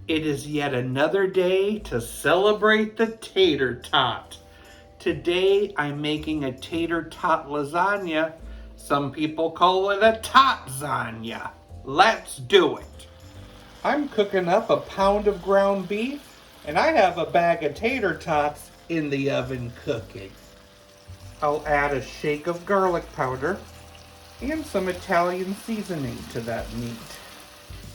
It is yet another day to celebrate the tater tot. Today I'm making a tater tot lasagna. Some people call it a Totsagna. Let's do it. I'm cooking up a pound of ground beef and I have a bag of tater tots in the oven cooking. I'll add a shake of garlic powder and some Italian seasoning to that meat.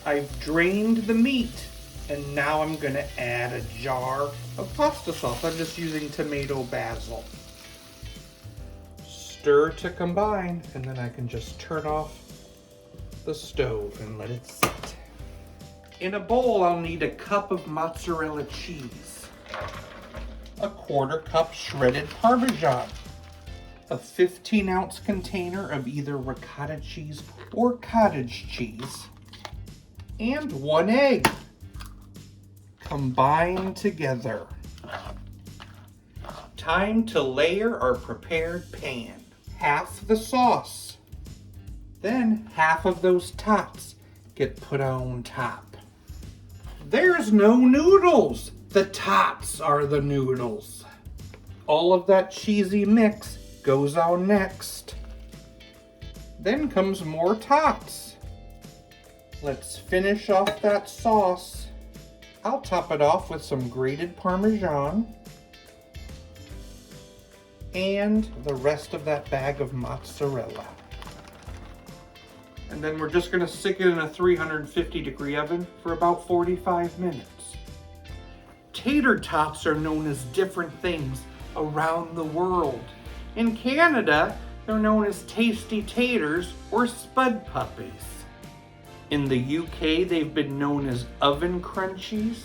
I've drained the meat and now I'm going to add a jar of pasta sauce. I'm just using tomato basil. Stir to combine, and then I can just turn off the stove and let it sit. In a bowl, I'll need a cup of mozzarella cheese, a 1/4 cup shredded Parmesan, a 15-ounce container of either ricotta cheese or cottage cheese, and 1 egg. Combine together. Time to layer our prepared pan. Half the sauce. Then half of those tots get put on top. There's no noodles. The tots are the noodles. All of that cheesy mix goes on next. Then comes more tots. Let's finish off that sauce. I'll top it off with some grated Parmesan and the rest of that bag of mozzarella. And then we're just gonna stick it in a 350-degree oven for about 45 minutes. Tater tots are known as different things around the world. In Canada, they're known as tasty taters or spud puppies. In the UK, they've been known as oven crunchies.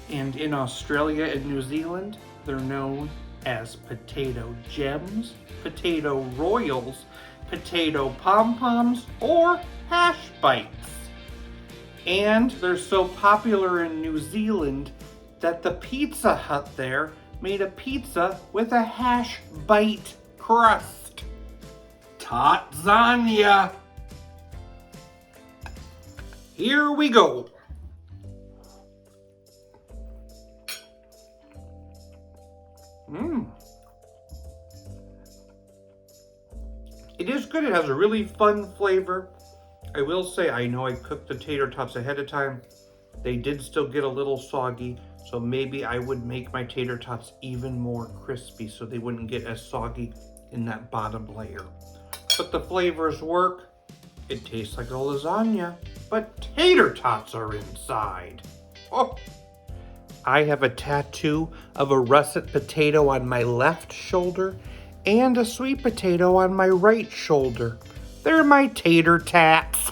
And in Australia and New Zealand, they're known as potato gems, potato royals, potato pom-poms, or hash bites. And they're so popular in New Zealand that the Pizza Hut there made a pizza with a hash bite crust. Totsagna! Here we go. It is good. It has a really fun flavor. I will say, I know I cooked the tater tots ahead of time. They did still get a little soggy, so maybe I would make my tater tots even more crispy so they wouldn't get as soggy in that bottom layer. But the flavors work. It tastes like a lasagna, but tater tots are inside. Oh. I have a tattoo of a russet potato on my left shoulder and a sweet potato on my right shoulder. They're my tater tats.